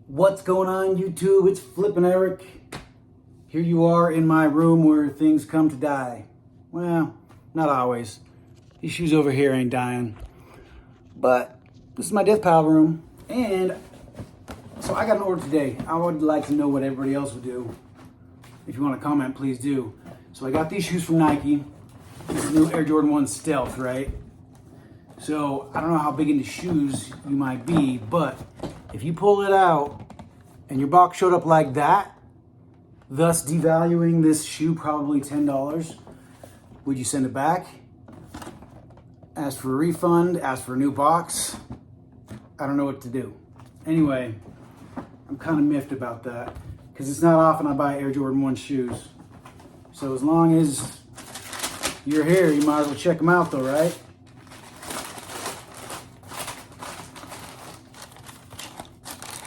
What's going on, YouTube? It's Flippin' Eric. Here you are in my room where things come to die. Well, not always. These shoes over here ain't dying. But this is my death pile room. And so I got an order today. I would like to know what everybody else would do. If you want to comment, please do. So I got these shoes from Nike. This is the new Air Jordan 1 Stealth, right? So I don't know how big into shoes you might be, but if you pull it out and your box showed up like that, thus devaluing this shoe probably $10, would you send it back? Ask for a refund, ask for a new box? I don't know what to do. Anyway, I'm kind of miffed about that because it's not often I buy Air Jordan 1 shoes. So as long as you're here, you might as well check them out though, right?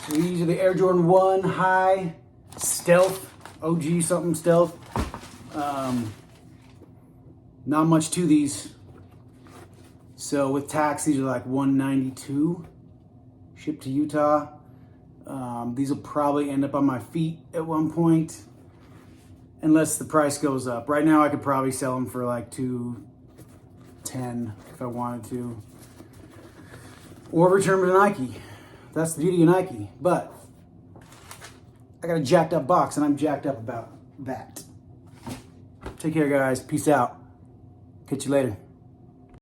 So these are the Air Jordan 1 High Stealth, OG something Stealth. Not much to these. So with tax, these are like $192 shipped to Utah. These will probably end up on my feet at one point, unless the price goes up. Right now, I could probably sell them for like $210 if I wanted to, or return them to Nike. That's the beauty of Nike. But I got a jacked up box, and I'm jacked up about that. Take care, guys. Peace out. Catch you later.